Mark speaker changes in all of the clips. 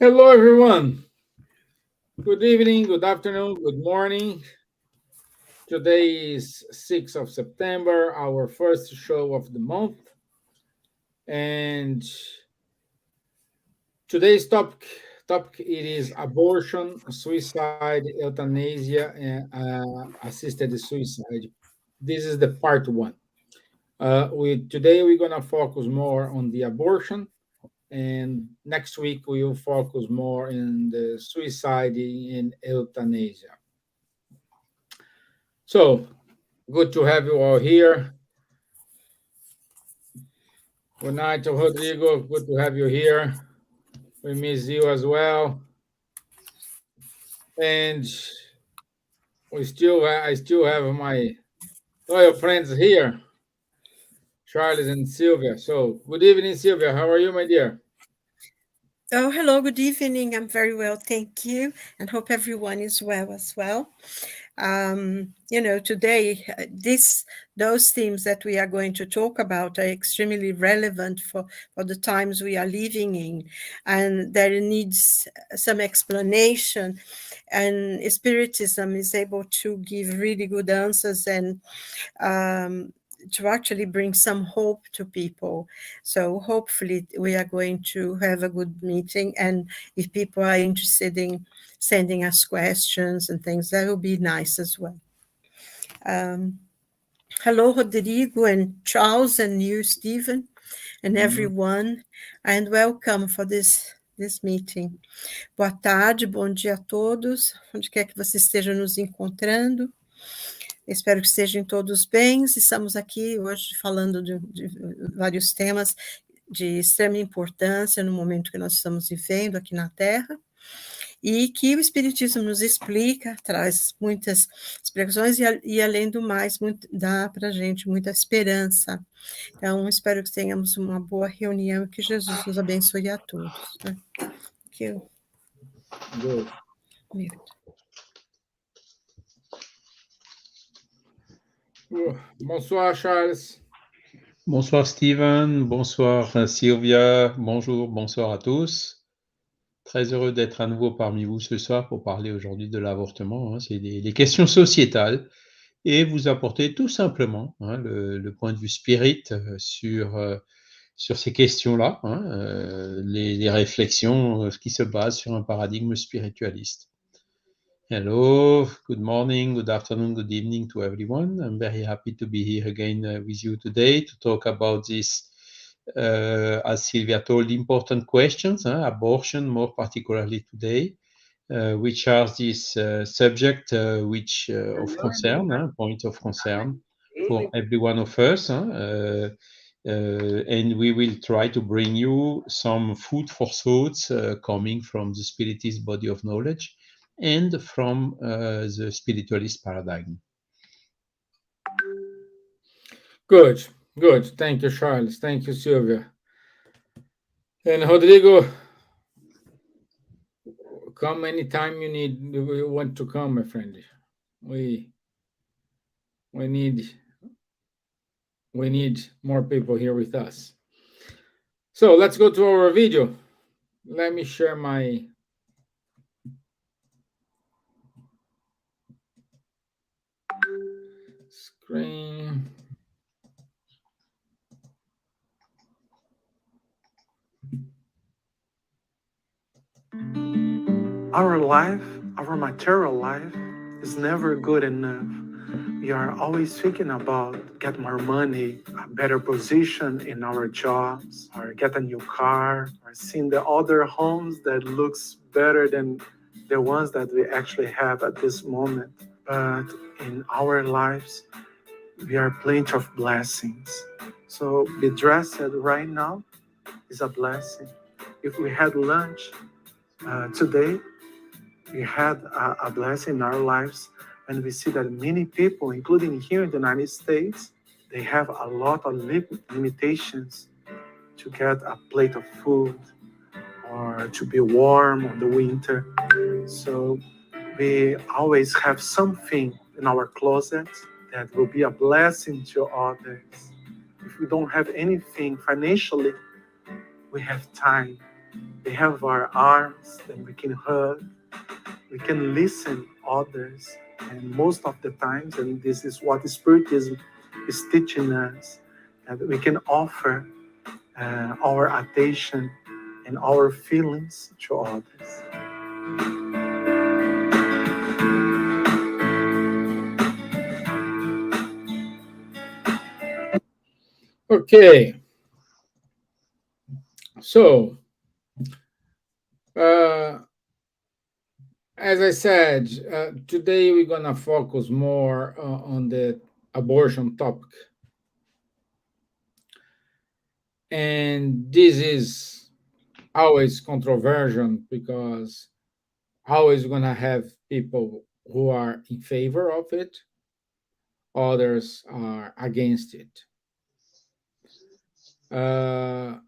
Speaker 1: Hello, everyone. Good evening, good afternoon, good morning. Today is 6th of September, our first show of the month. And today's topic it is abortion, suicide, euthanasia, and assisted suicide. This is the part one. Today we're gonna focus more on the abortion, and next week we will focus more in the suicide and euthanasia. So good to have you all here. Good night, Rodrigo. Good to have you here. We miss you as well. And I still have my loyal friends here, Charles and Silvia. So good evening, Silvia. How are you, my dear?
Speaker 2: Oh, hello, good evening. I'm very well, thank you, and hope everyone is well as well. Today, those themes that we are going to talk about are extremely relevant for the times we are living in, and there needs some explanation. And Spiritism is able to give really good answers and to actually bring some hope to people. So hopefully we are going to have a good meeting. And if people are interested in sending us questions and things, that will be nice as well. Hello, Rodrigo and Charles and you, Stevan, and everyone, and welcome for this meeting. Boa tarde, bom dia a todos, onde quer que você esteja nos encontrando. Espero que estejam todos bem. Estamos aqui hoje falando de vários temas de extrema importância no momento que nós estamos vivendo aqui na Terra, e que o Espiritismo nos explica, traz muitas explicações e além do mais, dá para a gente muita esperança. Então, espero que tenhamos uma boa reunião e que Jesus nos abençoe a todos. Né?
Speaker 1: Good. Bonsoir, Charles.
Speaker 3: Bonsoir, Stevan. Bonsoir, Silvia. Bonsoir à tous. Très heureux d'être à nouveau parmi vous ce soir pour parler aujourd'hui de l'avortement. C'est des questions sociétales et vous apporter tout simplement le point de vue spirit sur ces questions-là, les réflexions qui se basent sur un paradigme spiritualiste. Hello, good morning, good afternoon, good evening to everyone. I'm very happy to be here again with you today to talk about this, as Silvia told, important questions, abortion more particularly today, which are this subject which of concern, point of concern for every one of us. And we will try to bring you some food for thoughts coming from the Spiritist body of knowledge and from the spiritualist paradigm.
Speaker 1: Good. Thank you, Charles. Thank you, Silvia. And Rodrigo, come anytime you want to come, my friend. We need more people here with us. So let's go to our video. Let me share my screen.
Speaker 4: Our life, our material life, is never good enough. We are always thinking about get more money, a better position in our jobs, or get a new car, or seeing the other homes that looks better than the ones that we actually have at this moment. But in our lives, we are plenty of blessings. So be dressed right now is a blessing. If we had lunch today, we had a blessing in our lives, and we see that many people, including here in the United States, they have a lot of limitations to get a plate of food or to be warm in the winter. So we always have something in our closet that will be a blessing to others. If we don't have anything financially, we have time. They have our arms that we can hug. We can listen others. And most of the times, and this is what Spiritism is teaching us, that we can offer our attention and our feelings to others.
Speaker 1: Okay, so uh, as I said, today we're gonna focus more on the abortion topic, and this is always controversial because always gonna have people who are in favor of it, others are against it. Uh,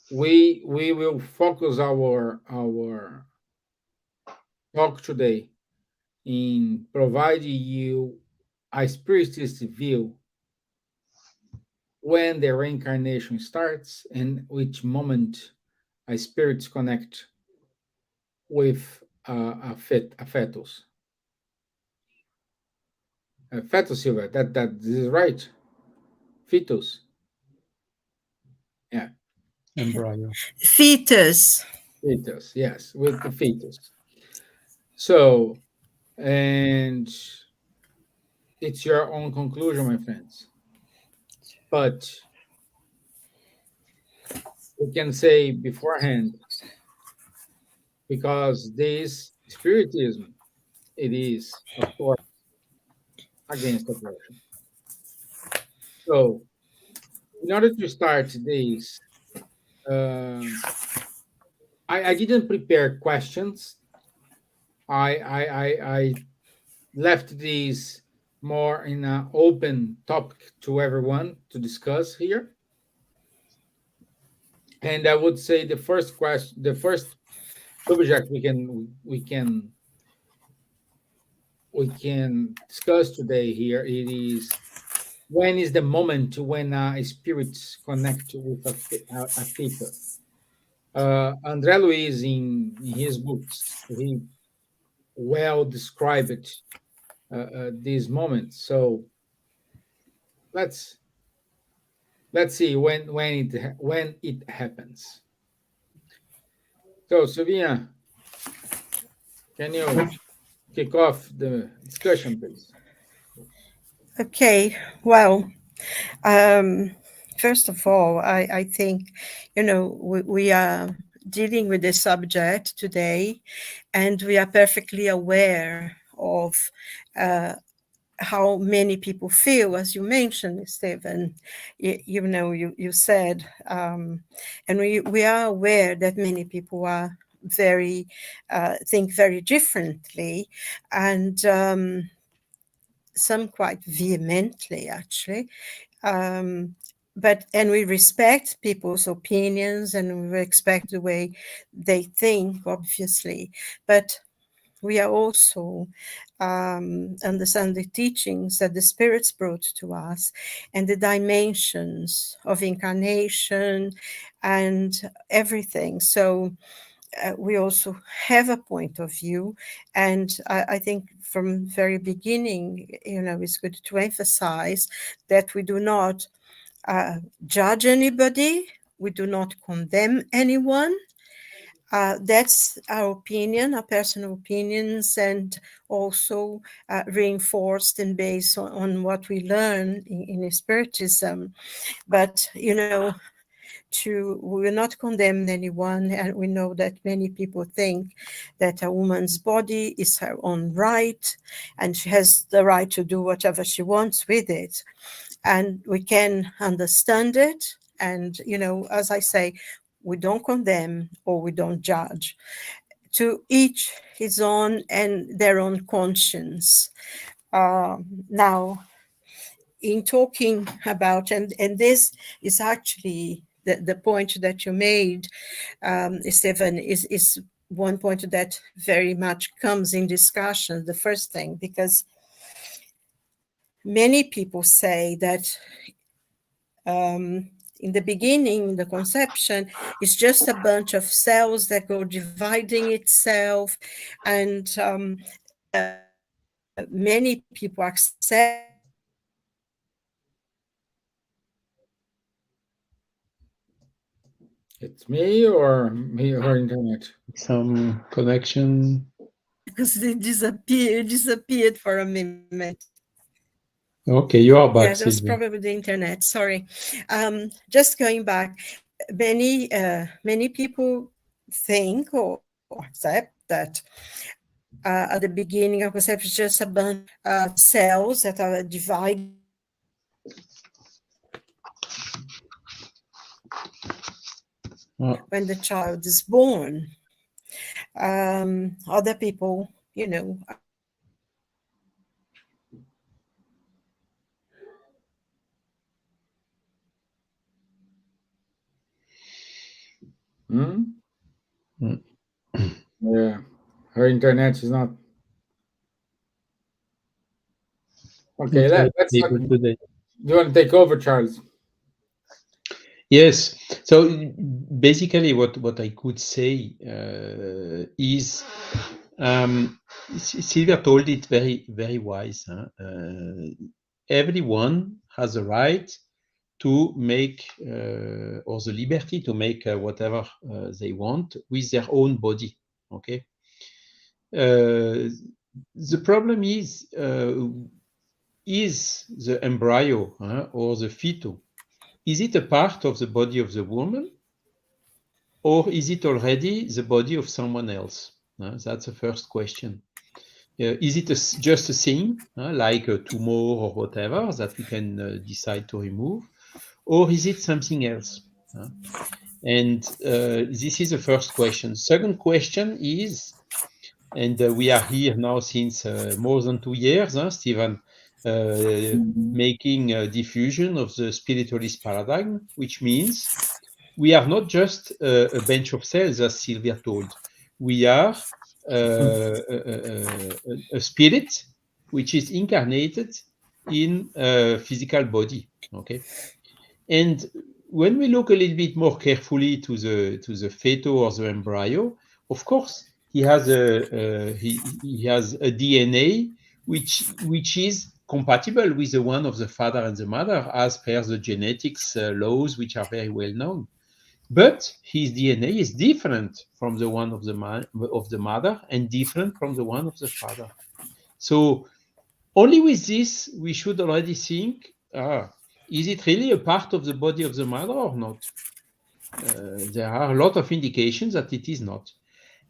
Speaker 1: we will focus our talk today in providing you a spiritist view when the reincarnation starts and which moment a spirits connect with a fetus. A fetus, Silvia, that this is right. Fetus, yeah,
Speaker 3: Embryo.
Speaker 2: Fetus.
Speaker 1: fetus, yes, with the fetus. So, and it's your own conclusion, my friends. But we can say beforehand, because this spiritism, it is, of course, against abortion. So, in order to start this, um I didn't prepare questions. I left these more in an open topic to everyone to discuss here. And I would say the first question, the first subject we can discuss today here. It is when is the moment when spirits connect with a fetus. André Luiz in his books he well described these moments. So let's let's see when it happens. So Silvia, can you kick off the discussion, please?
Speaker 2: Okay, well, first of all, I think, we are dealing with this subject today, and we are perfectly aware of uh, how many people feel, as you mentioned, Stevan. You said, and we are aware that many people are very think very differently, and some quite vehemently, actually. Um, and we respect people's opinions and we respect the way they think, obviously. But we are also understand the teachings that the spirits brought to us and the dimensions of incarnation and everything. So we also have a point of view, and I think from very beginning, it's good to emphasize that we do not judge anybody, we do not condemn anyone. That's our opinion, our personal opinions, and also reinforced and based on what we learn in Spiritism. But, we will not condemn anyone, and we know that many people think that a woman's body is her own right, and she has the right to do whatever she wants with it. And we can understand it. And, as I say, we don't condemn or we don't judge. To each his own and their own conscience. Now, in talking about, and this is actually the point that you made, Stevan, is one point that very much comes in discussion, the first thing, because many people say that in the beginning, the conception, is just a bunch of cells that go dividing itself, and many people accept.
Speaker 1: It's me or her internet?
Speaker 3: Some connection.
Speaker 2: Because it disappeared for a minute.
Speaker 3: Okay, you are back,
Speaker 2: Yeah, that was
Speaker 3: Silvia.
Speaker 2: probably the internet. Sorry. Just going back, many people think or accept that at the beginning of conception, it's just a bunch of cells that are divided. When the child is born, other people,
Speaker 1: Yeah, her internet is not. Okay, let's talk.
Speaker 3: Today.
Speaker 1: Do you want to take over, Charles?
Speaker 3: Yes. So basically, what I could say is Silvia told it very, very wise. Everyone has a right to make or the liberty to make whatever they want with their own body. Okay. The problem is the embryo or the fetus, is it a part of the body of the woman, or is it already the body of someone else? That's the first question. Is it just a thing, like a tumor or whatever, that we can decide to remove, or is it something else? And this is the first question. Second question is, and we are here now since more than 2 years, Stevan, making a diffusion of the spiritualist paradigm, which means we are not just a bunch of cells, as Silvia told. We are a spirit which is incarnated in a physical body. Okay, and when we look a little bit more carefully to the fetus or the embryo, of course he has a DNA which is compatible with the one of the father and the mother, as per the genetics laws, which are very well known. But his DNA is different from the one of the mother and different from the one of the father. So only with this, we should already think, is it really a part of the body of the mother or not? There are a lot of indications that it is not.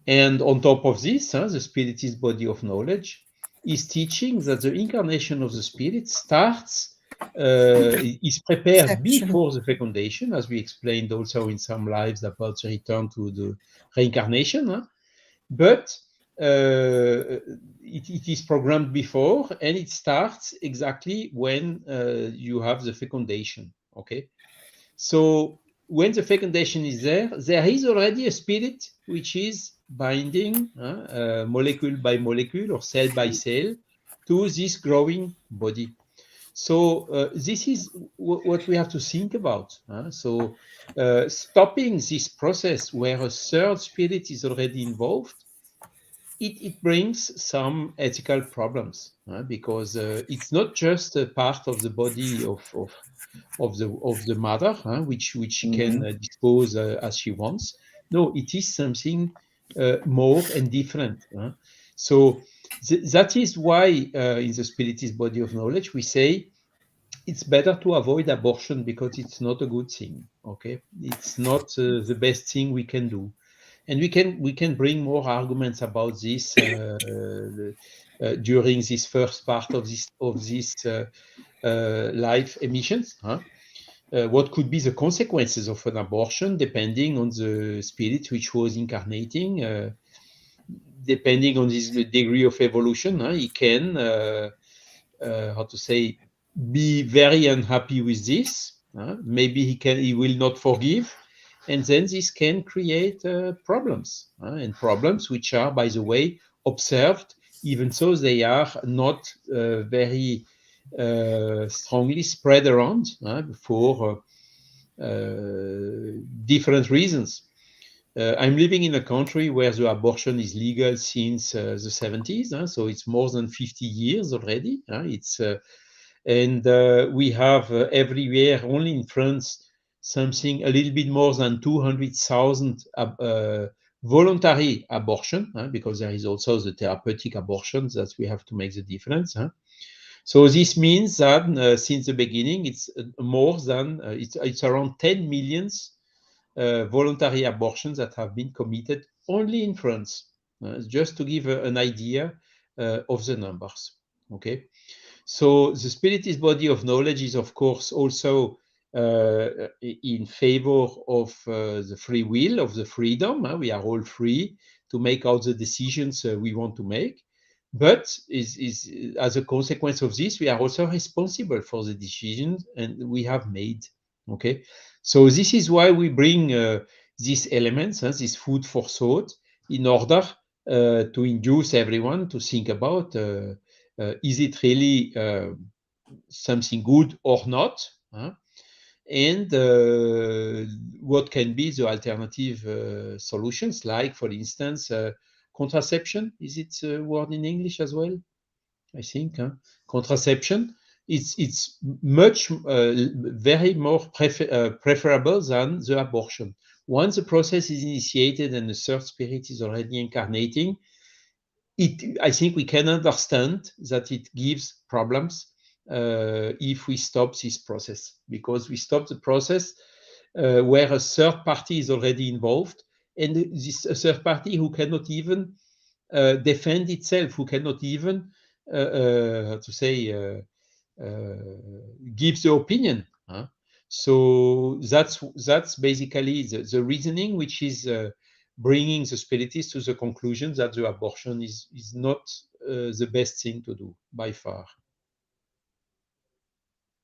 Speaker 3: And on top of this, the Spiritist body of knowledge is teaching that the incarnation of the spirit starts, is prepared before the fecundation, as we explained also in some lives about the return to the reincarnation. But it is programmed before, and it starts exactly when you have the fecundation. Okay, so when the fecundation is there is already a spirit which is binding molecule by molecule or cell by cell to this growing body. So this is what we have to think about. So stopping this process where a third spirit is already involved, it brings some ethical problems, because it's not just a part of the body of the mother, which she can dispose as she wants. No, it is something more and different. So that is why in the Spiritist body of knowledge we say it's better to avoid abortion, because it's not a good thing. Okay, it's not the best thing we can do. And we can bring more arguments about this during this first part of this live emissions. What could be the consequences of an abortion, depending on the spirit which was incarnating, depending on his degree of evolution. He can, how to say, be very unhappy with this. Maybe he will not forgive. And then this can create problems, and problems which are, by the way, observed, even though they are not very strongly spread around for different reasons. I'm living in a country where the abortion is legal since the 70s, so it's more than 50 years already. We have every year, only in France, something a little bit more than 200,000 voluntary abortion, because there is also the therapeutic abortions that we have to make the difference. So this means that since the beginning, it's more than it's around 10 millions voluntary abortions that have been committed only in France, just to give an idea of the numbers. Okay, so the Spiritist body of knowledge is, of course, also in favor of the free will, of the freedom. We are all free to make all the decisions we want to make. But as a consequence of this, we are also responsible for the decisions and we have made. Okay, so this is why we bring these elements, this food for thought, in order to induce everyone to think about is it really something good or not, and what can be the alternative solutions, like, for instance, contraception. Is it a word in English as well? I think contraception. It's much very more preferable than the abortion. Once the process is initiated and the third spirit is already incarnating, I think we can understand that it gives problems if we stop this process, because we stop the process where a third party is already involved, and this a third party who cannot even defend itself, who cannot even how to say give the opinion. So that's basically the reasoning, which is bringing the spiritists to the conclusion that the abortion is not the best thing to do by far.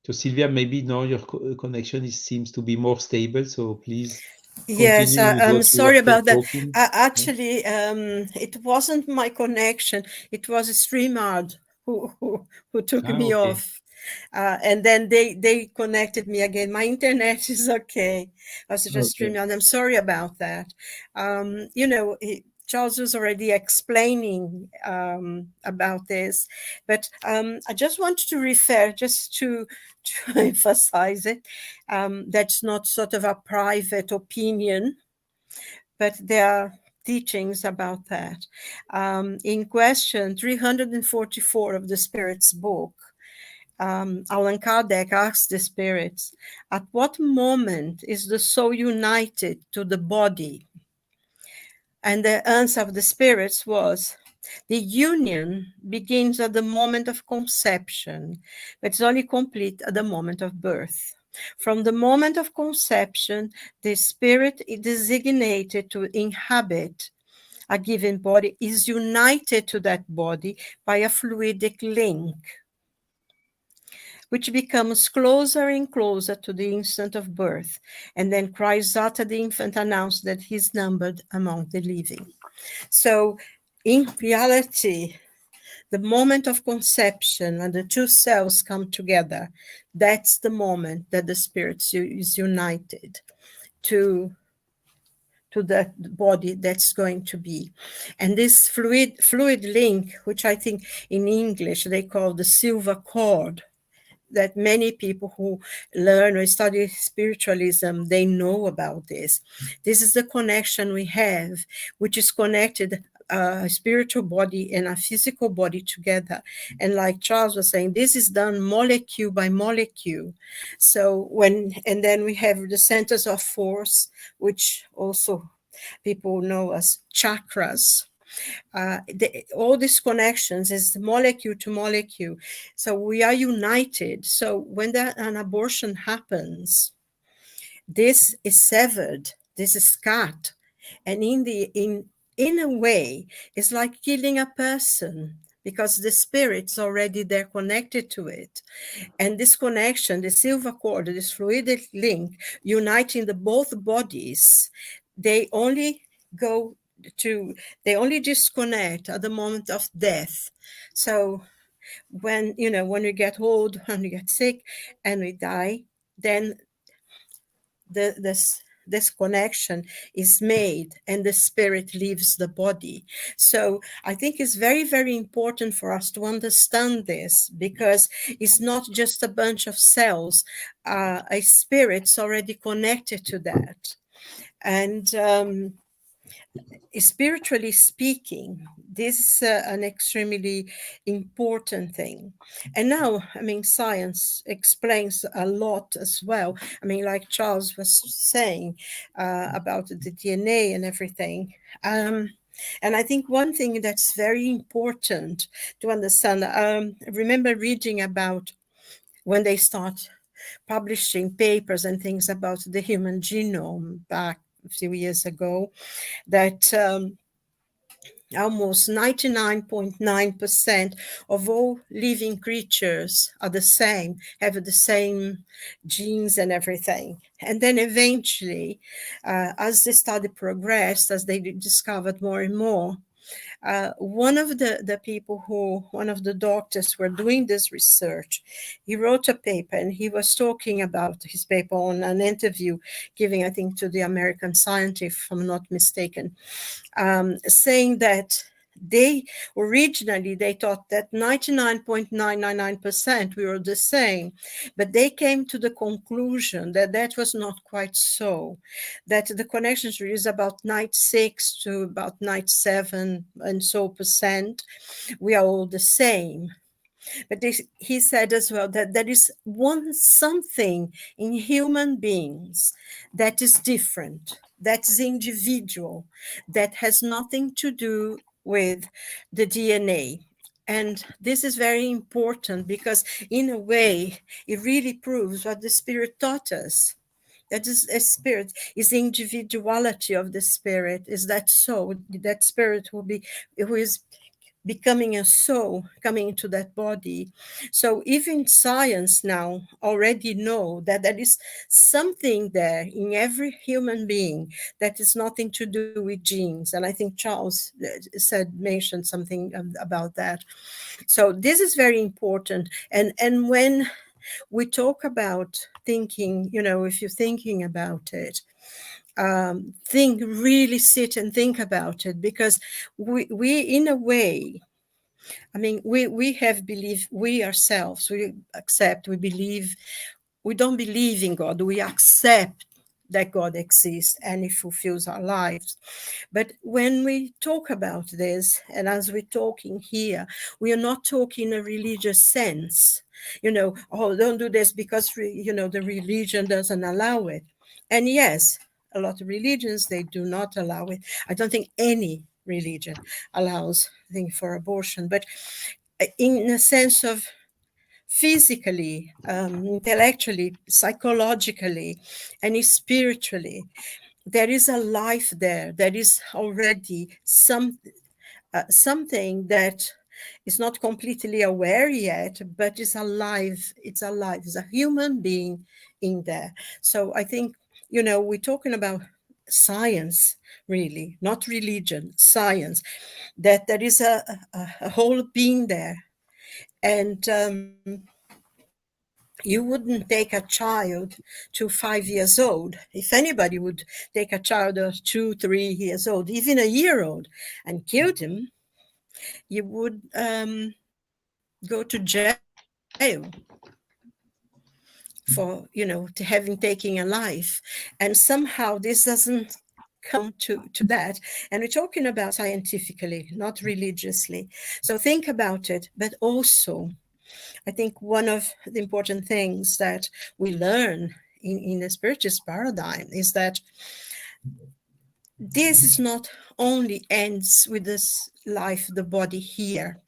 Speaker 3: So Silvia, maybe now your connection seems to be more stable, so please
Speaker 2: Yes,
Speaker 3: continue with
Speaker 2: I'm
Speaker 3: what you
Speaker 2: sorry
Speaker 3: were
Speaker 2: about that.
Speaker 3: talking.
Speaker 2: Actually, it wasn't my connection. It was a StreamYard who took me
Speaker 3: Okay.
Speaker 2: off. And then they connected me again. My internet is okay. I was just
Speaker 3: Okay.
Speaker 2: StreamYard. I'm sorry about that. Charles was already explaining about this, but I just wanted to refer, just to emphasize it. That's not sort of a private opinion, but there are teachings about that. In question 344 of the Spirit's book, Allan Kardec asked the spirits, at what moment is the soul united to the body? And the answer of the spirits was, the union begins at the moment of conception, but it's only complete at the moment of birth. From the moment of conception, the spirit is designated to inhabit a given body, is united to that body by a fluidic link, which becomes closer and closer to the instant of birth, and then cries out at the infant, announced that he's numbered among the living. So in reality, the moment of conception and the two cells come together, that's the moment that the spirit is united to that body that's going to be. And this fluid link, which I think in English they call the silver cord, that many people who learn or study spiritualism, they know about this. This is the connection we have, which is connected a spiritual body and a physical body together. And like Charles was saying, this is done molecule by molecule. So and then we have the centers of force, which also people know as chakras. All these connections is molecule to molecule. So we are united. So when an abortion happens, this is severed, this is cut. And in a way, it's like killing a person, because the spirit's already there connected to it. And this connection, the silver cord, this fluidic link, uniting the both bodies, they only disconnect at the moment of death. So when we get old, when we get sick and we die, then this connection is made and the spirit leaves the body. So I think it's very, very important for us to understand this, because it's not just a bunch of cells. A spirit's already connected to that. And spiritually speaking, this is an extremely important thing. And now, I mean, science explains a lot as well. I mean, like Charles was saying about the DNA and everything. And I think one thing that's very important to understand, I remember reading about when they start publishing papers and things about the human genome back a few years ago, that almost 99.9% of all living creatures are the same, have the same genes and everything. And then eventually, as the study progressed, as they discovered more and more, one of the doctors who were doing this research, he wrote a paper, and he was talking about his paper on an interview giving, I think, to the American Scientist, if I'm not mistaken, saying that they thought that 99.999% we were the same, but they came to the conclusion that that was not quite so, that the connections is about 96 to about 97 and so percent. We are all the same. But he said as well that there is something in human beings that is different, that's individual, that has nothing to do with the DNA. And this is very important, because in a way, it really proves what the Spirit taught us. That is a spirit, is the individuality of the spirit, is that soul, that spirit who is becoming a soul coming into that body. So even science now already know that there is something there in every human being that is nothing to do with genes. And I think Charles mentioned something about that. So this is very important. And when we talk about thinking, if you're thinking about it, really sit and think about it, because we in a way, I mean, we have belief, we ourselves, we accept, we believe, we don't believe in God, we accept that God exists and He fulfills our lives. But when we talk about this, and as we're talking here, we are not talking in a religious sense, don't do this because, the religion doesn't allow it. And yes, a lot of religions, they do not allow it. I don't think any religion allows things for abortion, but in a sense of physically, intellectually, psychologically, and spiritually, there is a life there. There is already something that is not completely aware yet, but is alive. It's alive. It's a human being in there. So I think, we're talking about science, really, not religion, science, that there is a whole being there. And you wouldn't take a child to 5 years old. If anybody would take a child of 2, 3 years old, even a year old, and kill him, you would go to jail for, to having taken a life. And somehow this doesn't come to that. And we're talking about scientifically, not religiously. So think about it. But also, I think one of the important things that we learn in the spiritist paradigm is that this is not only ends with this life, the body here.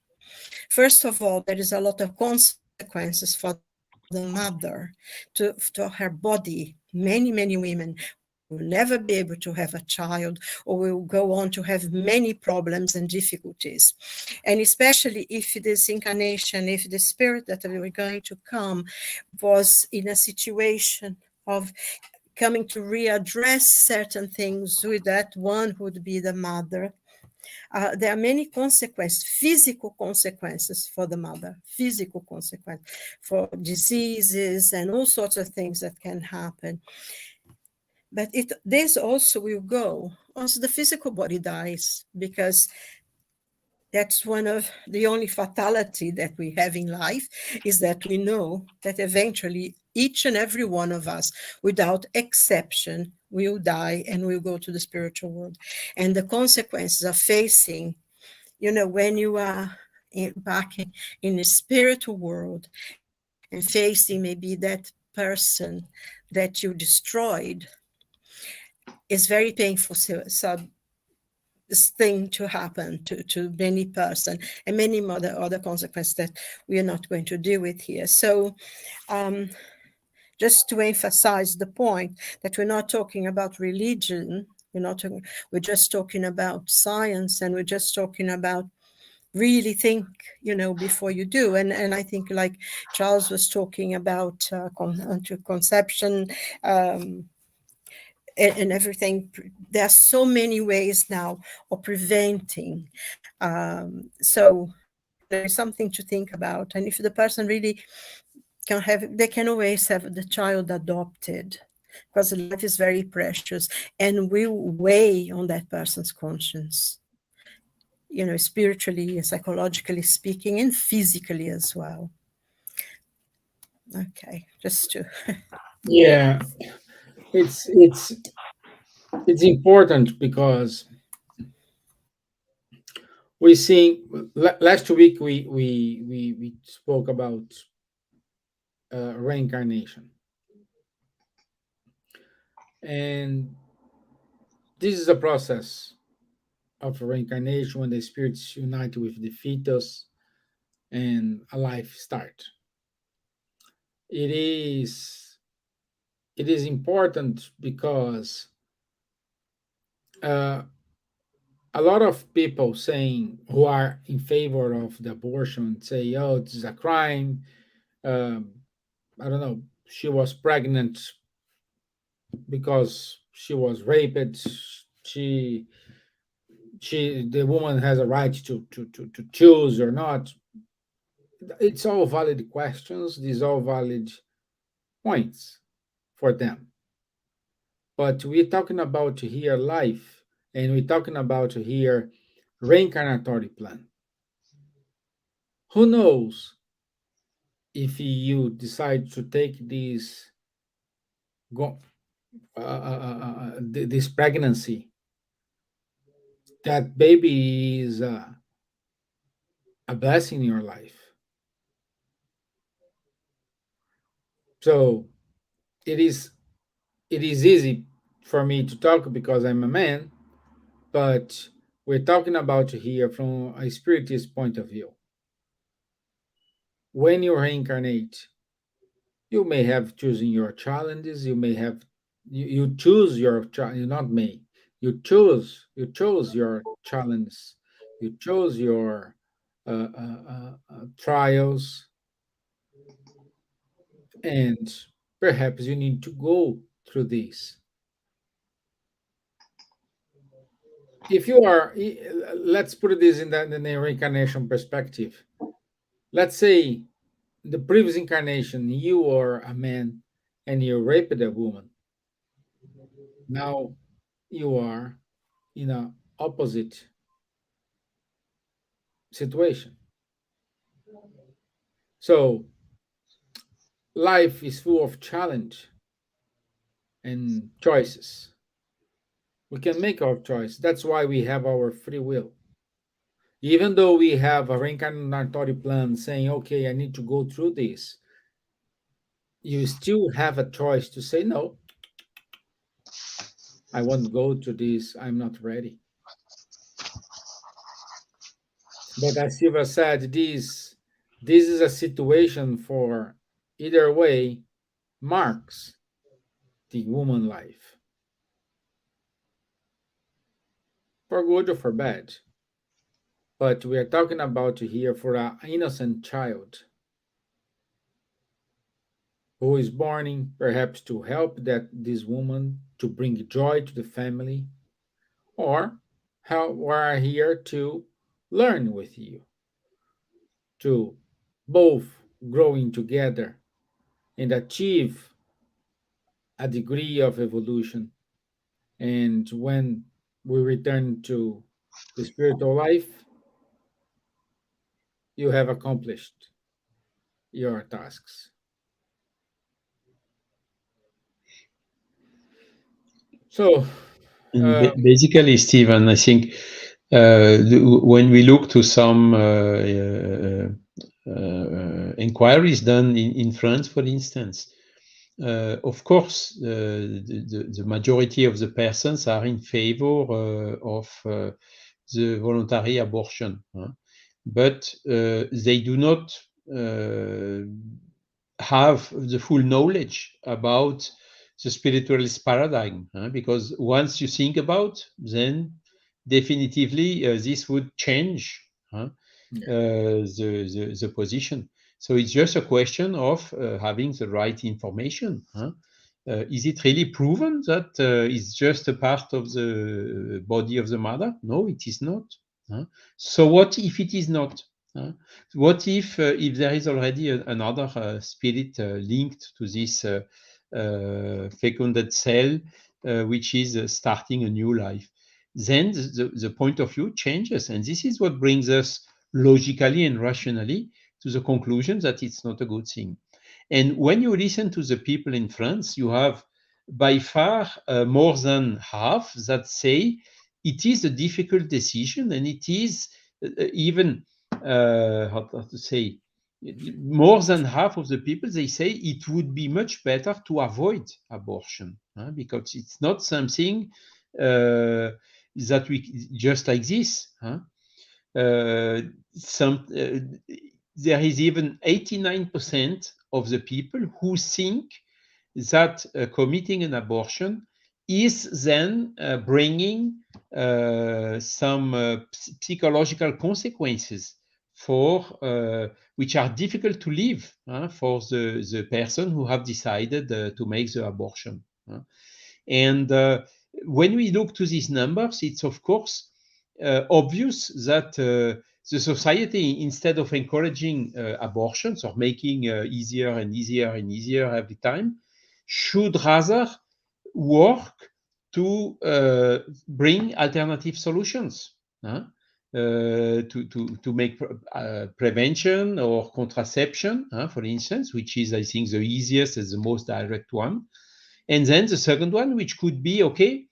Speaker 2: First of all, there is a lot of consequences for the mother to her body. Many women will never be able to have a child, or will go on to have many problems and difficulties. And especially if this incarnation, if the spirit that we were going to come was in a situation of coming to readdress certain things with that one who would be the mother, there are many consequences, physical consequences for the mother, physical consequences for diseases and all sorts of things that can happen. But this also will go. Also, the physical body dies, because that's one of the only fatality that we have in life, is that we know that eventually each and every one of us, without exception, will die and will go to the spiritual world. And the consequences of facing, when you are back in the spiritual world and facing maybe that person that you destroyed, is very painful. So this thing to happen to many person, and many other consequences that we are not going to deal with here. So just to emphasize the point that we're not talking about religion, we're just talking about science, and we're just talking about really think, before you do. And I think, like Charles was talking about conception, and everything. There are so many ways now of preventing. So it's something to think about. And if the person really they can always have the child adopted, because life is very precious and will weigh on that person's conscience, spiritually and psychologically speaking, and physically as well. Okay, just to
Speaker 1: Yeah, it's important because we see last week we spoke about reincarnation, and this is a process of reincarnation when the spirits unite with the fetus and a life start. It is important because uh, a lot of people saying who are in favor of the abortion say, "Oh, this is a crime." Um, I don't know. She was pregnant because she was raped. She the woman has a right to choose or not. It's all valid questions. These all valid points for them. But we're talking about here life, and we're talking about here reincarnatory plan. Who knows if you decide to take go, this pregnancy, that baby is a blessing in your life. So it is easy for me to talk because I'm a man, but we're talking about here from a spiritist point of view. When you reincarnate, you may have chosen your challenges. You may have you choose your you not may you chose your challenges. You chose your trials, and perhaps you need to go through this. If you are, let's put this in the reincarnation perspective. Let's say the previous incarnation you were a man and you raped a woman. Now you are in a opposite situation. So life is full of challenge and choices. We can make our choice. That's why we have our free will. Even though we have a reincarnatory plan saying, okay, I need to go through this, you still have a choice to say, no, I won't go to this. I'm not ready. But as Silva said, this is a situation for either way marks the human life, for good or for bad. But we are talking about here for an innocent child who is born perhaps to help this woman to bring joy to the family, or how we are here to learn with you, to both growing together and achieve a degree of evolution And when we return to the spiritual life, you have accomplished your tasks. So,
Speaker 3: And basically, Stevan, I think when we look to some inquiries done in France, for instance, of course, the majority of the persons are in favor of the voluntary abortion, but they do not have the full knowledge about the spiritualist paradigm, because once you think about, then definitively this would change the position. So it's just a question of having the right information. Is it really proven that it's just a part of the body of the mother? No, it is not. So what if it is not? What if there is already another spirit linked to this fecunded cell, which is starting a new life? Then the point of view changes, and this is what brings us logically and rationally to the conclusion that it's not a good thing. And when you listen to the people in France, you have by far more than half that say it is a difficult decision, and it is even how to say, more than half of the people, they say it would be much better to avoid abortion, because it's not something that we just like this. There is even 89% of the people who think that committing an abortion is then bringing some psychological consequences for which are difficult to live for the person who have decided to make the abortion. And when we look to these numbers, it's of course obvious that the society, instead of encouraging abortions or making easier and easier and easier every time, should rather work to bring alternative solutions, to make prevention or contraception, for instance, which is, I think, the easiest and the most direct one. And then the second one, which could be, okay,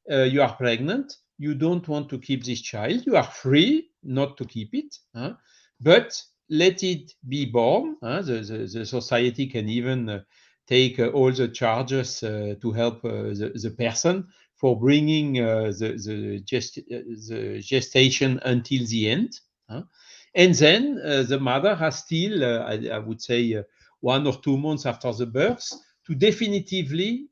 Speaker 3: you are pregnant, you don't want to keep this child, you are free not to keep it, but let it be born. The society can even take all the charges to help the person for bringing the gestation until the end. And then the mother has still, I would say, 1 or 2 months after the birth to definitively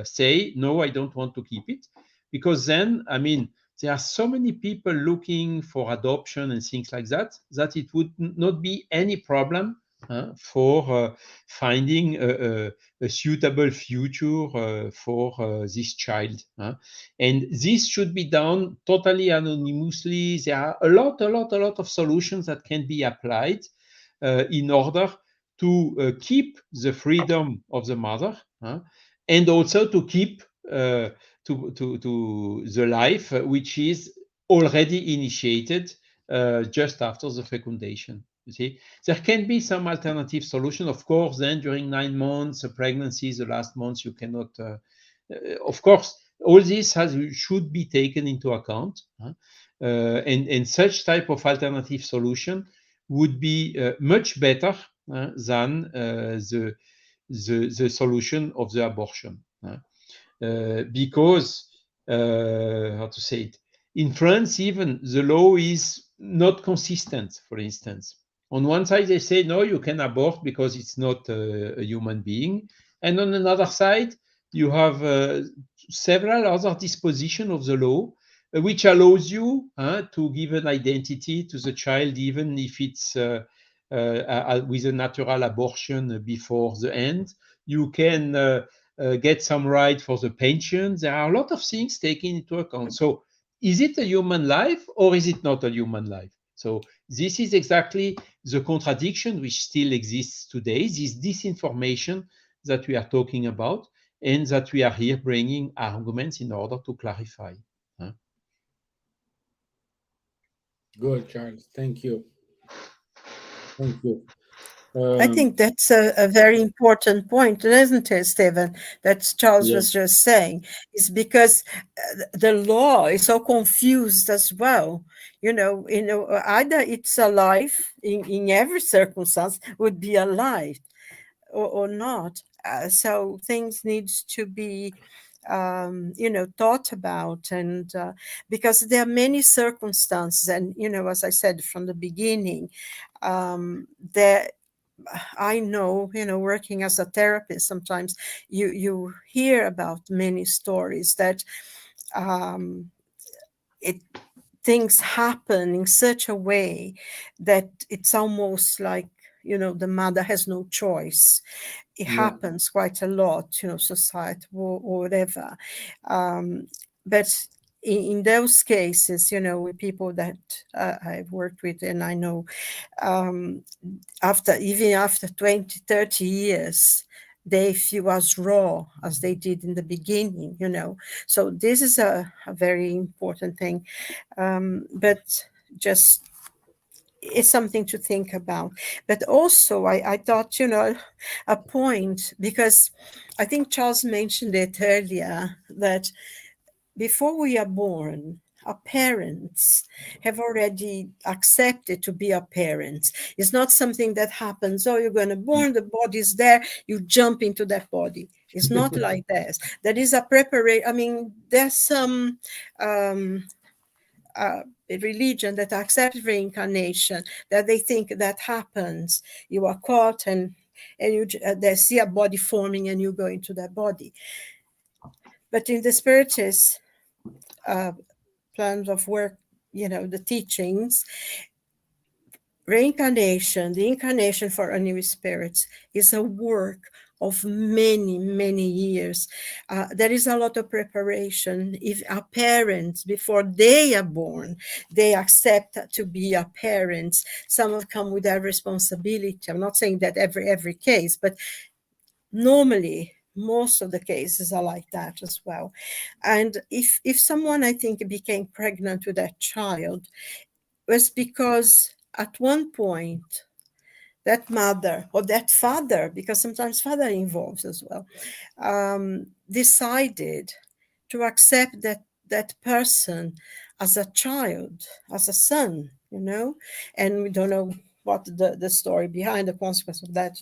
Speaker 3: say, no, I don't want to keep it. Because then, I mean, there are so many people looking for adoption and things like that, that it would not be any problem for finding a suitable future for this child. And this should be done totally anonymously. There are a lot of solutions that can be applied in order to keep the freedom of the mother, and also to keep to the life which is already initiated just after the fecundation. You see, there can be some alternative solution, of course. Then during 9 months, a pregnancy, the last months, you cannot. Of course, all this should be taken into account, and such type of alternative solution would be much better than the solution of the abortion. Because how to say it, in France, even the law is not consistent. For instance, on one side they say no, you can abort because it's not a human being, and on another side you have several other dispositions of the law which allows you to give an identity to the child, even if it's with a natural abortion before the end. You can get some right for the pension. There are a lot of things taken into account. So is it a human life or is it not a human life? So this is exactly the contradiction which still exists today, this disinformation that we are talking about. and that we are here bringing arguments in order to clarify.
Speaker 1: Good, Charles. Thank you. Thank you.
Speaker 2: I think that's a very important point, isn't it, Stevan? That Charles
Speaker 1: Yeah.
Speaker 2: was just saying, is because the law is so confused as well. Either it's alive in every circumstance would be alive, or not. So things need to be, thought about, and because there are many circumstances, and as I said from the beginning, there. I know, working as a therapist, sometimes you hear about many stories that things happen in such a way that it's almost like, the mother has no choice. It happens quite a lot, society or whatever. But in those cases, with people that I've worked with, and I know, after 20, 30 years, they feel as raw as they did in the beginning, So this is a very important thing. But just it's something to think about. But also, I thought, a point, because I think Charles mentioned it earlier, that before we are born, our parents have already accepted to be our parents. It's not something that happens, you're going to born, the body's there, you jump into that body. It's not like that. That is a preparation. I mean, there's some a religion that accepts reincarnation, that they think that happens. You are caught and they see a body forming and you go into that body. But in the Spiritist plans of work, the teachings, reincarnation, the incarnation for a new spirits is a work of many, many years. There is a lot of preparation. If our parents, before they are born, they accept to be our parents, some have come with that responsibility. I'm not saying that every case, but normally most of the cases are like that as well. And if someone, I think, became pregnant with that child, was because at one point that mother or that father, because sometimes father involves as well, decided to accept that person as a child, as a son, and we don't know what the story behind the consequence of that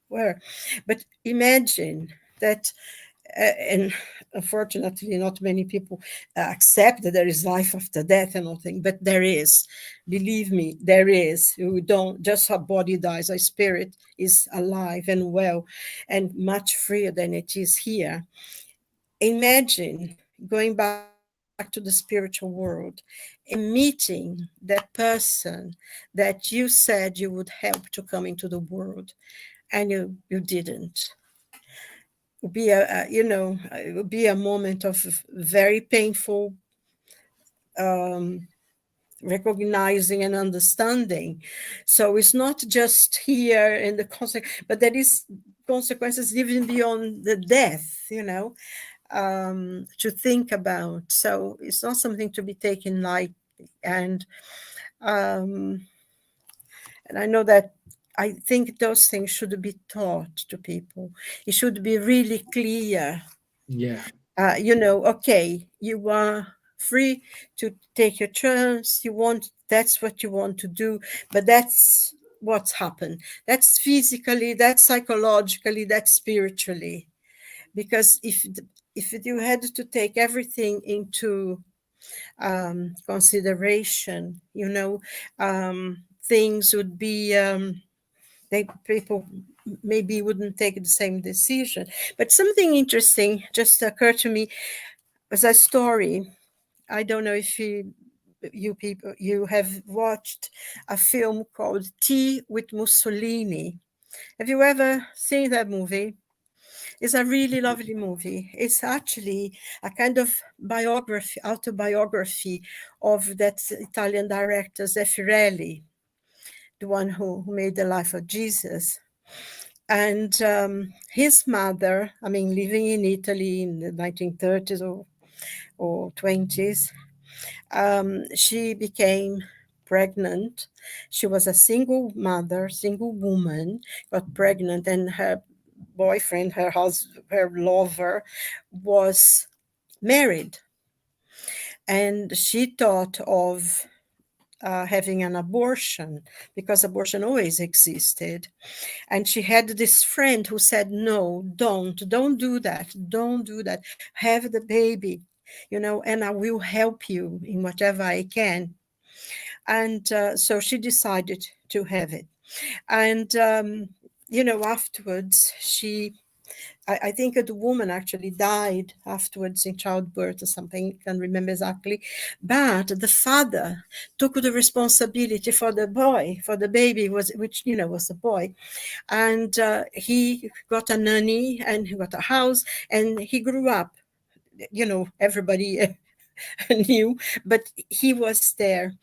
Speaker 2: were. But imagine that, and unfortunately not many people accept that there is life after death and all things, but there is. Believe me, there is. We don't just, our body dies, our spirit is alive and well and much freer than it is here. Imagine going back to the spiritual world and meeting that person that you said you would help to come into the world, and you didn't. It would be a moment of very painful recognizing and understanding. So it's not just here in the consequence, but there is consequences even beyond the death, to think about. So it's not something to be taken lightly. And I know that I think those things should be taught to people. It should be really clear.
Speaker 1: Yeah.
Speaker 2: Okay, you are free to take your chance. That's what you want to do, but that's what's happened. That's physically, that's psychologically, that's spiritually. Because if you had to take everything into consideration, things would be, people maybe wouldn't take the same decision. But something interesting just occurred to me was a story. I don't know if you have watched a film called Tea with Mussolini. Have you ever seen that movie? It's a really lovely movie. It's actually a kind of autobiography of that Italian director Zeffirelli, the one who made The Life of Jesus. And his mother, I mean, living in Italy in the 1930s or 20s, she became pregnant. She was a single mother, single woman, got pregnant, and her boyfriend, her lover, was married. And she thought of having an abortion because abortion always existed. And she had this friend who said, no, don't do that. Don't do that. Have the baby, and I will help you in whatever I can. And so she decided to have it. And, afterwards, I think the woman actually died afterwards in childbirth or something, can't remember exactly. But the father took the responsibility for the boy, for the baby, which was a boy. And he got a nanny and he got a house and he grew up. Everybody knew, but he was there.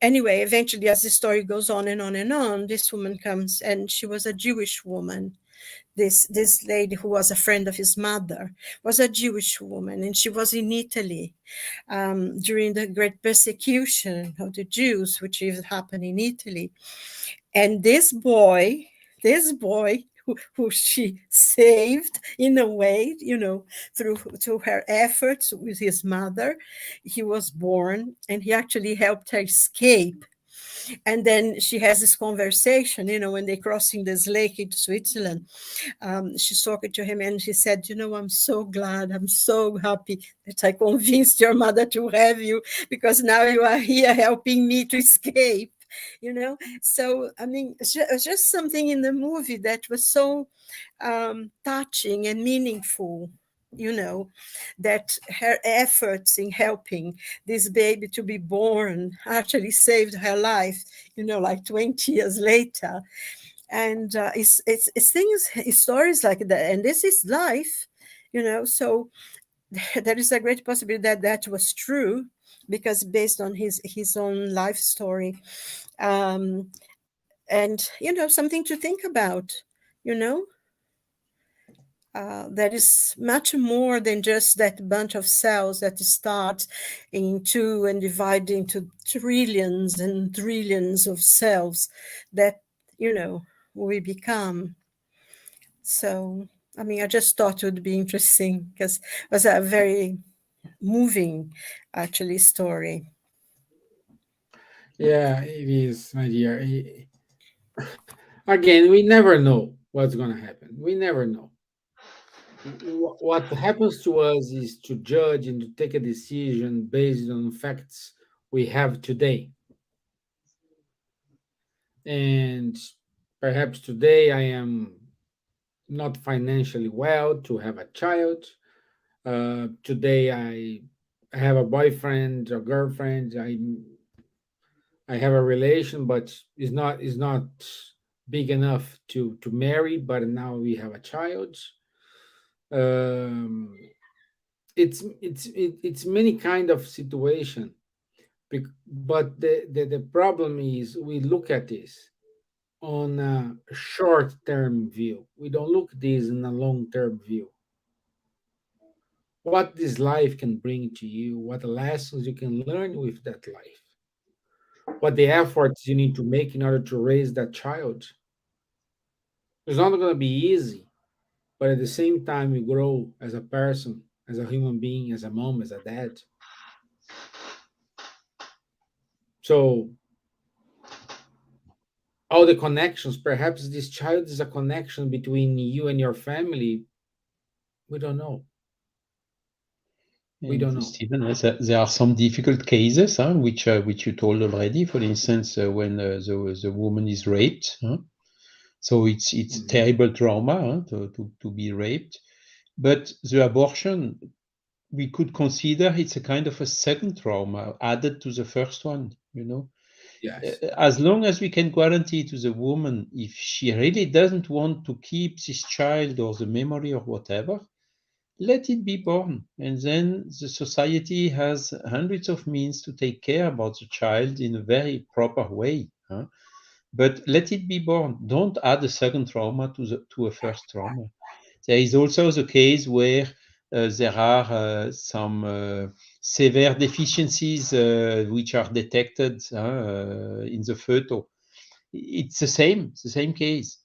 Speaker 2: Anyway, eventually, as the story goes on and on and on, this woman comes, and she was a Jewish woman. This lady who was a friend of his mother was a Jewish woman, and she was in Italy during the great persecution of the Jews, which happened in Italy. And this boy who she saved in a way, through her efforts with his mother, he was born, and he actually helped her escape. And then she has this conversation, when they're crossing this lake into Switzerland. She's talking to him and she said, I'm so glad, I'm so happy that I convinced your mother to have you, because now you are here helping me to escape. So I mean, it's just something in the movie that was so touching and meaningful, that her efforts in helping this baby to be born actually saved her life, like 20 years later. And it's things, it's stories like that, and this is life, so there is a great possibility that that was true, because based on his own life story. And something to think about, you know there is much more than just that bunch of cells that start in two and divide into trillions and trillions of cells that we become. So I mean, I just thought it would be interesting, because it was a very moving actually story.
Speaker 1: Yeah, it is, my dear. Again, we never know what's going to happen. We never know. What happens to us is to judge and to take a decision based on facts we have today. And perhaps today I am not financially well to have a child. Today I have a boyfriend or girlfriend. I have a relation, but is not big enough to marry. But now we have a child. Um, it's many kind of situation. But the problem is we look at this on a short term view. We don't look at this in a long term view. What this life can bring to you, what lessons you can learn with that life, what the efforts you need to make in order to raise that child. It's not going to be easy, but at the same time, you grow as a person, as a human being, as a mom, as a dad. So, all the connections, perhaps this child is a connection between you and your family. We don't know. We
Speaker 3: And
Speaker 1: don't know.
Speaker 3: Steven, there are some difficult cases, which you told already. For instance, when the woman is raped, so it's
Speaker 1: Mhm.
Speaker 3: terrible trauma to be raped. But the abortion, we could consider it's a kind of a second trauma added to the first one.
Speaker 1: Yes.
Speaker 3: As long as we can guarantee to the woman, if she really doesn't want to keep this child or the memory or whatever, let it be born. And then the society has hundreds of means to take care about the child in a very proper way. but let it be born. Don't add a second trauma to a first trauma. There is also the case where there are some severe deficiencies which are detected in the fetal. It's the same case.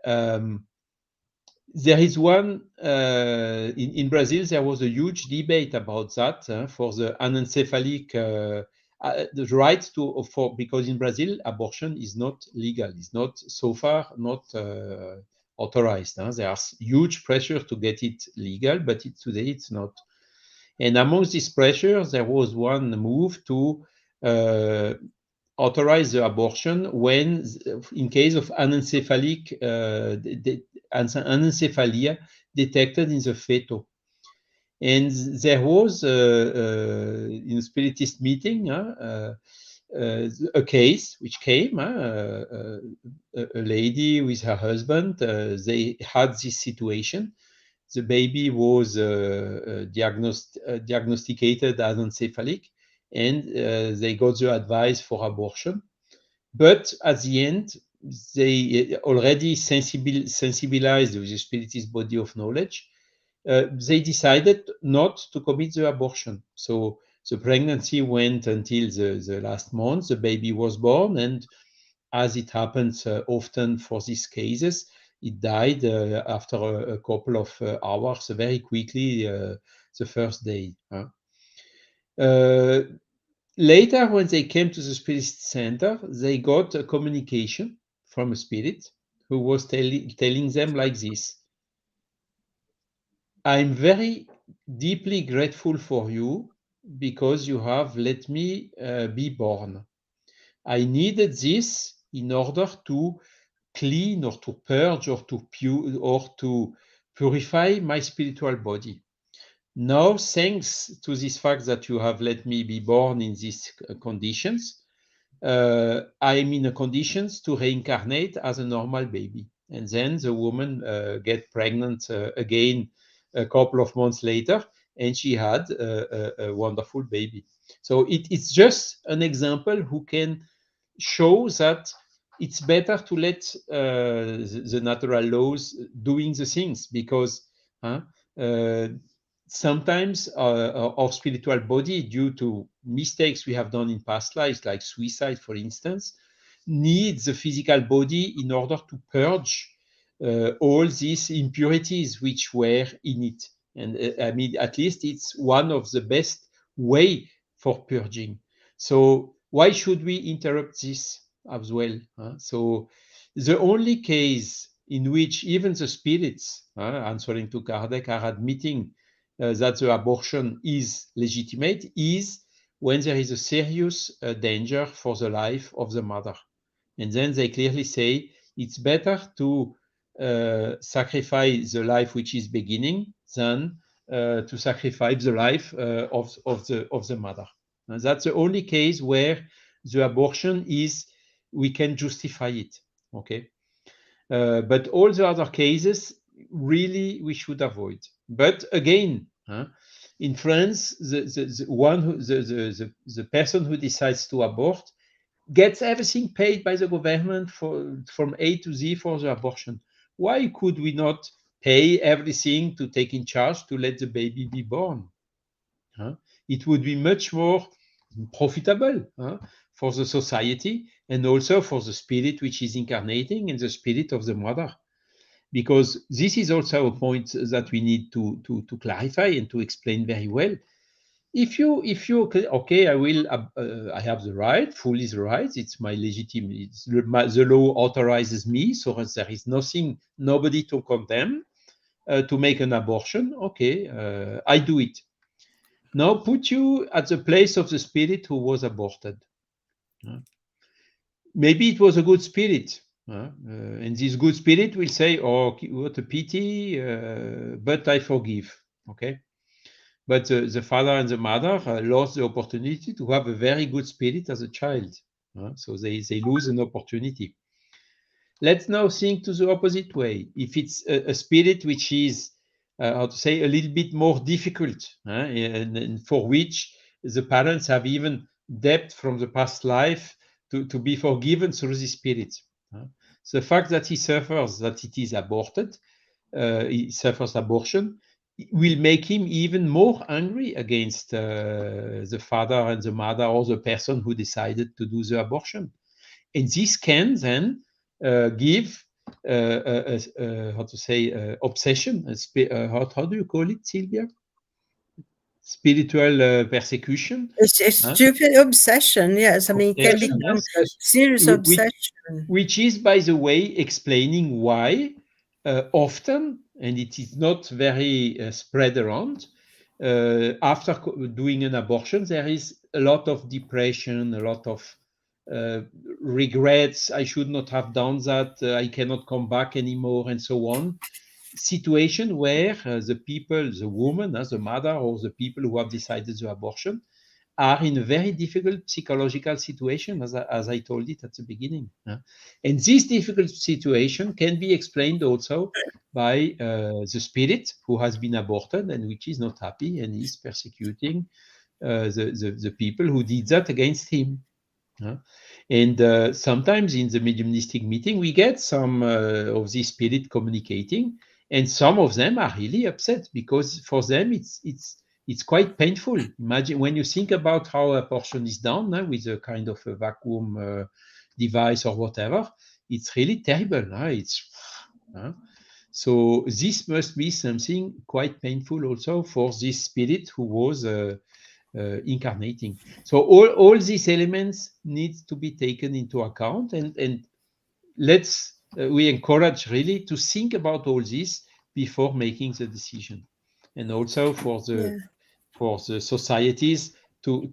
Speaker 3: There is one in Brazil. There was a huge debate about that for the anencephalic the right to for because in Brazil abortion is not legal. It's not so far not authorized. There's huge pressure to get it legal, but today it's not. And amongst these pressures, there was one move to authorize the abortion when, in case of anencephalic anencephalia detected in the fetal. And there was in a spiritist meeting a case which came, a lady with her husband. They had this situation. The baby was diagnosticated as encephalic, and they got the advice for abortion. But at the end, they already sensibilized with the spiritist body of knowledge. They decided not to commit the abortion. So the pregnancy went until the last month. The baby was born, and as it happens often for these cases, it died after a couple of hours, very quickly, the first day. Later, when they came to the spirit center, they got a communication from a spirit who was telling them like this: I'm very deeply grateful for you because you have let me be born. I needed this in order to clean or to purge or to purify my spiritual body. Now, thanks to this fact that you have let me be born in these conditions, I am in a conditions to reincarnate as a normal baby. And then the woman get pregnant again a couple of months later, and she had a wonderful baby. So it's just an example who can show that it's better to let the natural laws doing the things, because sometimes our spiritual body, due to mistakes we have done in past lives, like suicide, for instance, needs the physical body in order to purge all these impurities which were in it. And I mean, at least it's one of the best way for purging. So why should we interrupt this as well? So the only case in which even the spirits, answering to Kardec, are admitting that the abortion is legitimate is when there is a serious danger for the life of the mother. And then they clearly say it's better to sacrifice the life which is beginning than to sacrifice the life of the mother. And that's the only case where the abortion is, we can justify it. Okay. But all the other cases, really, we should avoid. But again, in France, the person who decides to abort gets everything paid by the government from A to Z for the abortion. Why could we not pay everything to take in charge to let the baby be born? It would be much more profitable for the society, and also for the spirit which is incarnating and the spirit of the mother. Because this is also a point that we need to clarify and to explain very well. If you okay, I have the right, fully the right. It's my legitimate. The law authorizes me, so there is nobody to condemn to make an abortion. Okay, I do it. Now put you at the place of the spirit who was aborted. Maybe it was a good spirit, and this good spirit will say, "Oh, what a pity, but I forgive." Okay. But the father and the mother lost the opportunity to have a very good spirit as a child. So they lose an opportunity. Let's now think to the opposite way. If it's a spirit which is, how to say, a little bit more difficult, and for which the parents have even debt from the past life to be forgiven through the spirit. the fact that he suffers, that it is aborted, he suffers abortion, will make him even more angry against the father and the mother or the person who decided to do the abortion. And this can then give how to say obsession. How do you call it, Silvia? Spiritual persecution.
Speaker 2: It's a stupid obsession, yes. I mean, it can
Speaker 3: Obsession,
Speaker 2: become
Speaker 3: yes.
Speaker 2: serious obsession.
Speaker 3: Which is, by the way, explaining why often, and it is not very spread around, after doing an abortion, there is a lot of depression, a lot of regrets. I should not have done that. I cannot come back anymore, and so on. Situation where the people, the woman, the mother, or the people who have decided the abortion are in a very difficult psychological situation, as I told it at the beginning. And this difficult situation can be explained also by the spirit who has been aborted and which is not happy and is persecuting the people who did that against him. And sometimes in the mediumistic meeting, we get some of this spirit communicating, and some of them are really upset because for them it's quite painful. Imagine when you think about how a abortion is done with a kind of a vacuum device or whatever. It's really terrible. So this must be something quite painful also for this spirit who was incarnating. So all these elements need to be taken into account, and we encourage really to think about all this before making the decision, and also for the societies to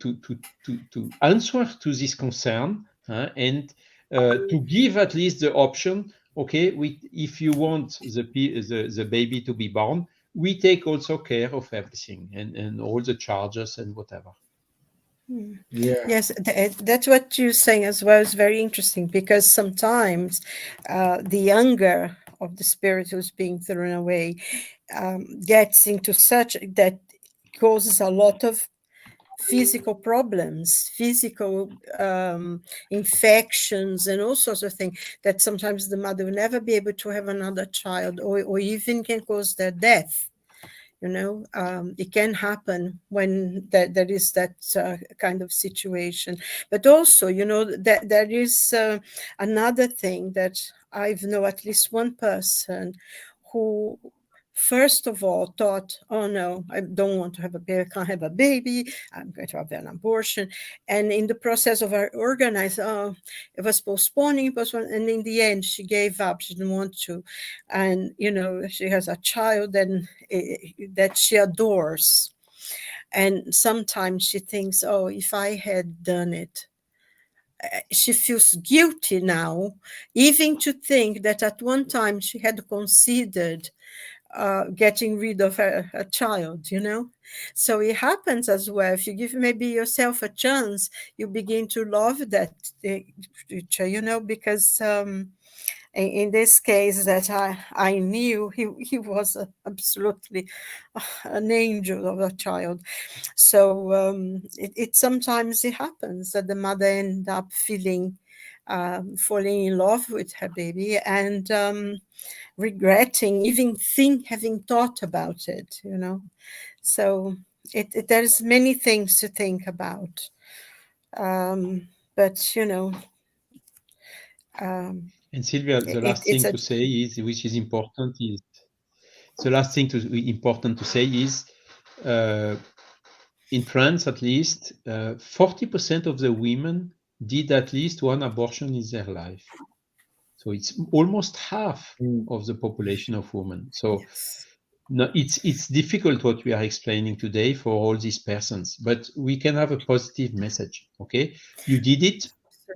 Speaker 3: answer to this concern and to give at least the option. Okay, if you want the baby to be born, we take also care of everything and all the charges and whatever.
Speaker 1: Yeah.
Speaker 2: Yes, that's what you're saying as well is very interesting, because sometimes the anger of the spirit who's being thrown away gets into such that causes a lot of physical problems, physical infections, and all sorts of things that sometimes the mother will never be able to have another child, or even can cause their death. It can happen when there is that kind of situation. But also, that there is another thing that I've known at least one person who first of all thought, oh no, I don't want to have a baby, I can't have a baby, I'm going to have an abortion. And in the process of her organizing, it was postponing, and in the end she gave up, she didn't want to. And she has a child that she adores, and sometimes she thinks, oh, if I had done it. She feels guilty now, even to think that at one time she had considered getting rid of a child, So it happens as well. If you give maybe yourself a chance, you begin to love that future, because in this case that I knew, he was absolutely an angel of a child. So it sometimes it happens that the mother ends up falling in love with her baby and regretting even having thought about it, So there's many things to think about, but
Speaker 3: and Silvia, the last thing to say is, which is important, is the last thing important to say is, in France at least, 40% of the women did at least one abortion in their life. So it's almost half of the population of women. So
Speaker 2: yes.
Speaker 3: No, it's difficult what we are explaining today for all these persons, but we can have a positive message. Okay, you did it.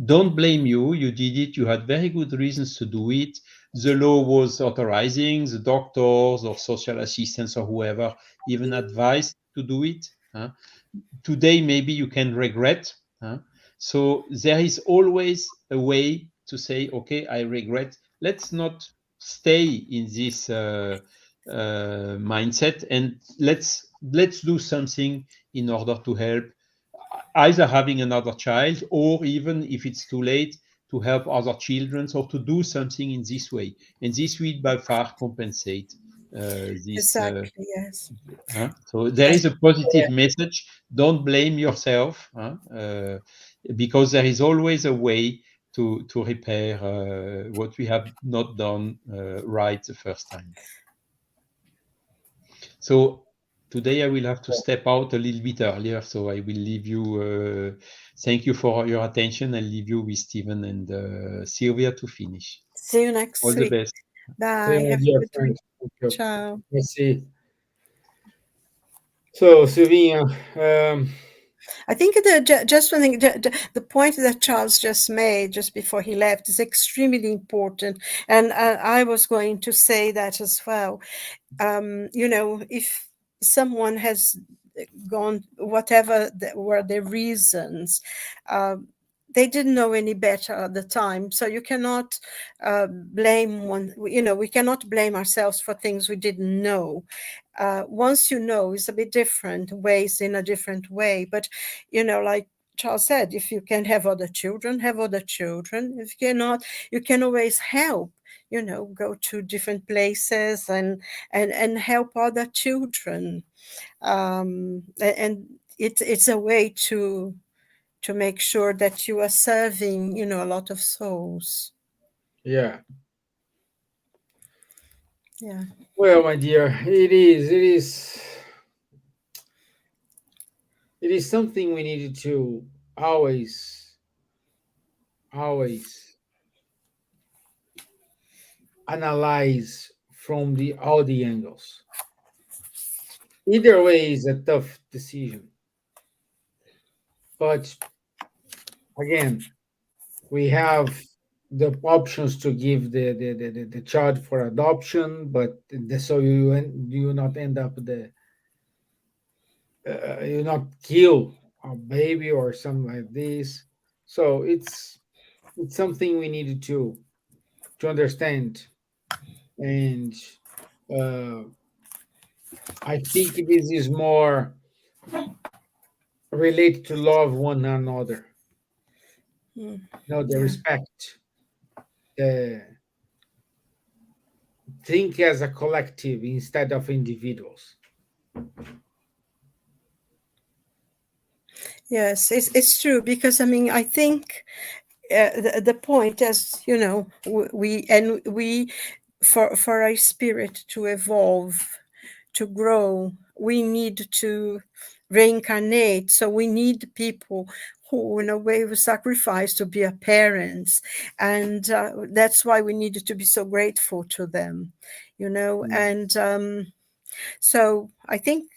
Speaker 3: Don't blame you. You did it. You had very good reasons to do it. The law was authorizing, the doctors or social assistants or whoever even advised to do it. Today, maybe you can regret. So there is always a way to say, okay, I regret. Let's not stay in this mindset, and let's do something in order to help, either having another child, or even if it's too late, to help other children or to do something in this way. And this will by far compensate this.
Speaker 2: Exactly, yes.
Speaker 3: So there
Speaker 2: Yes.
Speaker 3: is a positive message. Don't blame yourself, because there is always a way to repair what we have not done right the first time. So today I will have to step out a little bit earlier, so I will leave you. Thank you for your attention. I'll leave you with Stevan and Silvia to finish.
Speaker 2: See you next
Speaker 3: All the
Speaker 2: week.
Speaker 3: best.
Speaker 2: Bye.
Speaker 1: my
Speaker 2: Have a
Speaker 1: dear
Speaker 2: good
Speaker 1: friend.
Speaker 2: week.
Speaker 1: Thank you.
Speaker 2: Ciao.
Speaker 1: Let's see. So, Silvia,
Speaker 2: I think just one thing, the point that Charles just made just before he left is extremely important. And I was going to say that as well. If someone has gone, whatever were their reasons, they didn't know any better at the time. So you cannot blame one, we cannot blame ourselves for things we didn't know. Once you know, it's a bit different, ways in a different way. But, like Charles said, if you can have other children, have other children. If you cannot, you can always help, go to different places and help other children. And it's a way to make sure that you are serving, a lot of souls.
Speaker 1: yeah.
Speaker 2: Yeah.
Speaker 1: Well, my dear, it is something we needed to always analyze from all the angles. Either way is a tough decision. But again, we have the options to give the child for adoption, but so you not end up you not kill a baby or something like this. So it's something we needed to understand, and uh, I think this is more related to love one another. The
Speaker 2: Yeah.
Speaker 1: respect, the think as a collective instead of individuals.
Speaker 2: Yes, it's true, because I think the point, as we for our spirit to evolve, to grow, we need to reincarnate. So we need people who, in a way, will sacrifice to be our parents, and that's why we needed to be so grateful to them, and so I think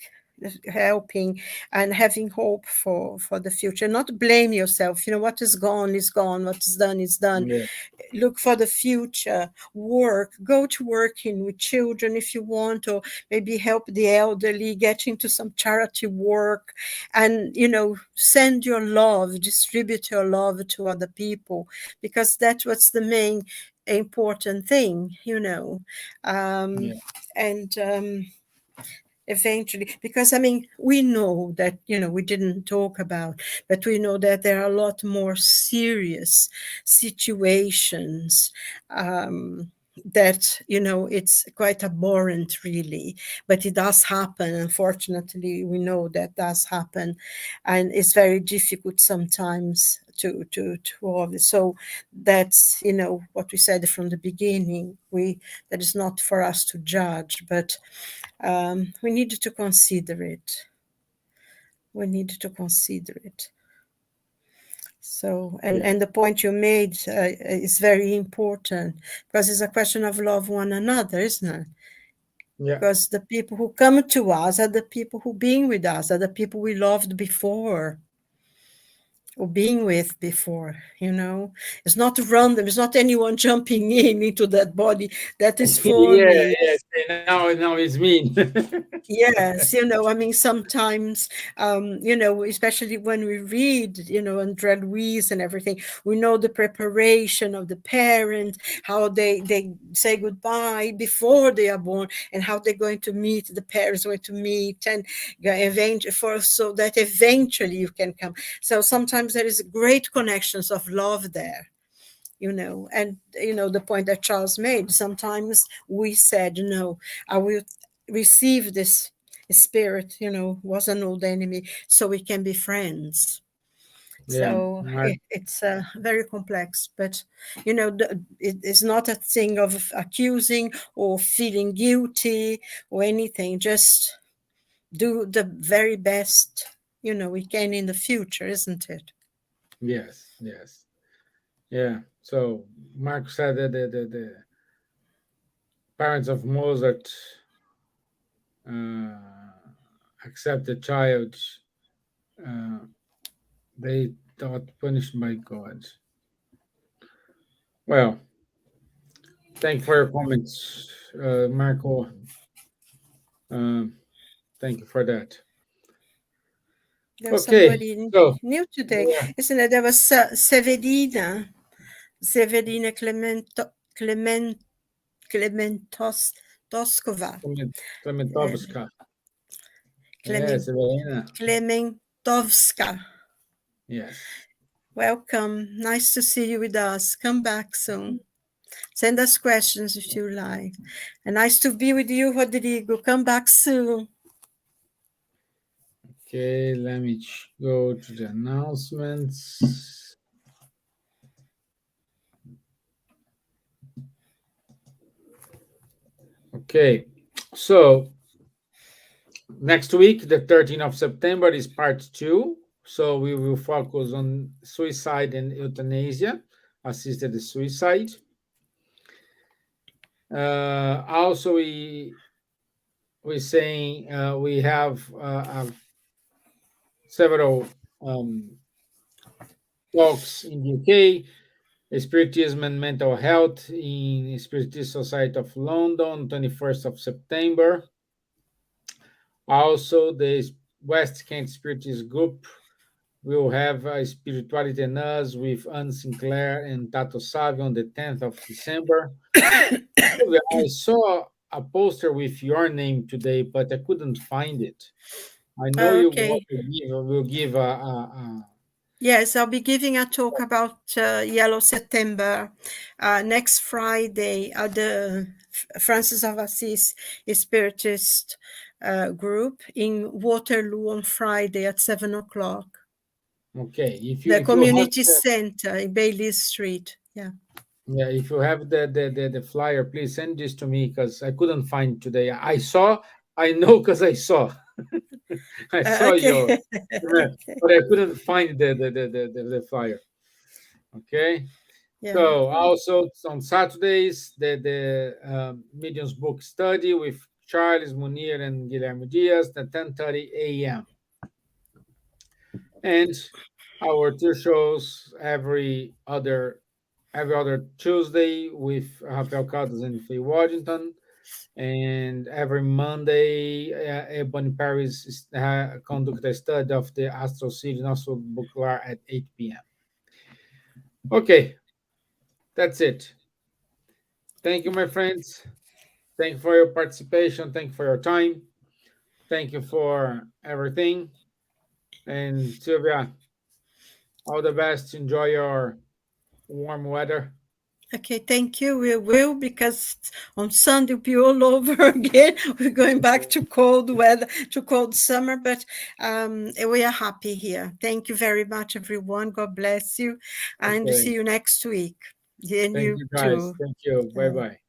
Speaker 2: helping and having hope for the future, not blame yourself. What is gone is gone, what is done is done.
Speaker 1: Yeah.
Speaker 2: Look for the future, go to working with children if you want, or maybe help the elderly, get into some charity work, and send your love, distribute your love to other people, because that's what's the main important thing,
Speaker 1: Yeah.
Speaker 2: and eventually, because we know that we didn't talk about, but we know that there are a lot more serious situations, that it's quite abhorrent, really, but it does happen. Unfortunately, we know that does happen, and it's very difficult sometimes to all this. So that's what we said from the beginning, that is not for us to judge, but we need to consider it. So, and the point you made is very important, because it's a question of love one another, isn't it?
Speaker 1: Yeah.
Speaker 2: Because the people who come to us are the people who being with us, are the people we loved before, or being with before. It's not random. It's not anyone jumping into that body. That is for
Speaker 1: Yeah,
Speaker 2: me.
Speaker 1: yeah. Now it's mean.
Speaker 2: Yes, sometimes, especially when we read, Andrea Louise and everything, we know the preparation of the parent, how they say goodbye before they are born, and how they're going to meet, the parents going to meet, and so that eventually you can come. So sometimes there is great connections of love there. and the point that Charles made, sometimes we said, no, I will receive this spirit, was an old enemy, so we can be friends.
Speaker 1: Yeah,
Speaker 2: So it's very complex, but it is not a thing of accusing or feeling guilty or anything. Just do the very best we can in the future, isn't it?
Speaker 1: yes, yes, yeah. So Mark said that the parents of Mozart uh, accept the child. Uh, they thought punished by God. Well, thank you for your comments, Marco. Um, thank you for that.
Speaker 2: There's
Speaker 1: Okay,
Speaker 2: somebody
Speaker 1: so
Speaker 2: new today,
Speaker 1: yeah,
Speaker 2: isn't it? There was Severina Klementos Toskova.
Speaker 1: Klementovska.
Speaker 2: Klemen,
Speaker 1: Yes, Evelina.
Speaker 2: Klementovska.
Speaker 1: Yes.
Speaker 2: Welcome. Nice to see you with us. Come back soon. Send us questions if you like. And nice to be with you, Rodrigo. Come back soon.
Speaker 1: Okay, let me go to the announcements. Okay, so next week, the 13th of September, is part 2. So we will focus on suicide and euthanasia, assisted suicide. Also, we're saying we have several talks in the UK. Spiritism and Mental Health in Spiritist Society of London, 21st of September. Also, the West Kent Spiritist Group will have Spirituality and Us with Anne Sinclair and Tato Savio on the 10th of December. I saw a poster with your name today, but I couldn't find it. I know you
Speaker 2: Okay.
Speaker 1: will give a
Speaker 2: Yes, I'll be giving a talk about Yellow September next Friday at the Francis of Assisi Spiritist group in Waterloo on Friday at 7:00.
Speaker 1: okay.
Speaker 2: The
Speaker 1: If you have
Speaker 2: community center in Bailey Street. Yeah.
Speaker 1: Yeah, if you have the flyer, please send this to me because I couldn't find today. I know because I saw, I saw your,
Speaker 2: Okay. Okay.
Speaker 1: but I couldn't find the flyer. Okay,
Speaker 2: Yeah.
Speaker 1: so also on Saturdays the Mediums book study with Charles Munir and Guilherme Diaz at 10:30 a.m. and our two shows every other Tuesday with Rafael Caldas and Faye Washington, and every Monday, Ebony Paris conduct a study of the Astral City Nostro Buclar at 8 p.m. Okay, that's it. Thank you, my friends. Thank you for your participation. Thank you for your time. Thank you for everything. And Silvia, all the best. Enjoy your warm weather.
Speaker 2: Okay, thank you. We will, because on Sunday we'll be all over again. We're going back to cold weather, to cold summer, but we are happy here. Thank you very much, everyone. God bless you, and
Speaker 1: Okay.
Speaker 2: see you next week. And
Speaker 1: Thank
Speaker 2: you
Speaker 1: you, guys.
Speaker 2: too.
Speaker 1: Thank you. Bye bye.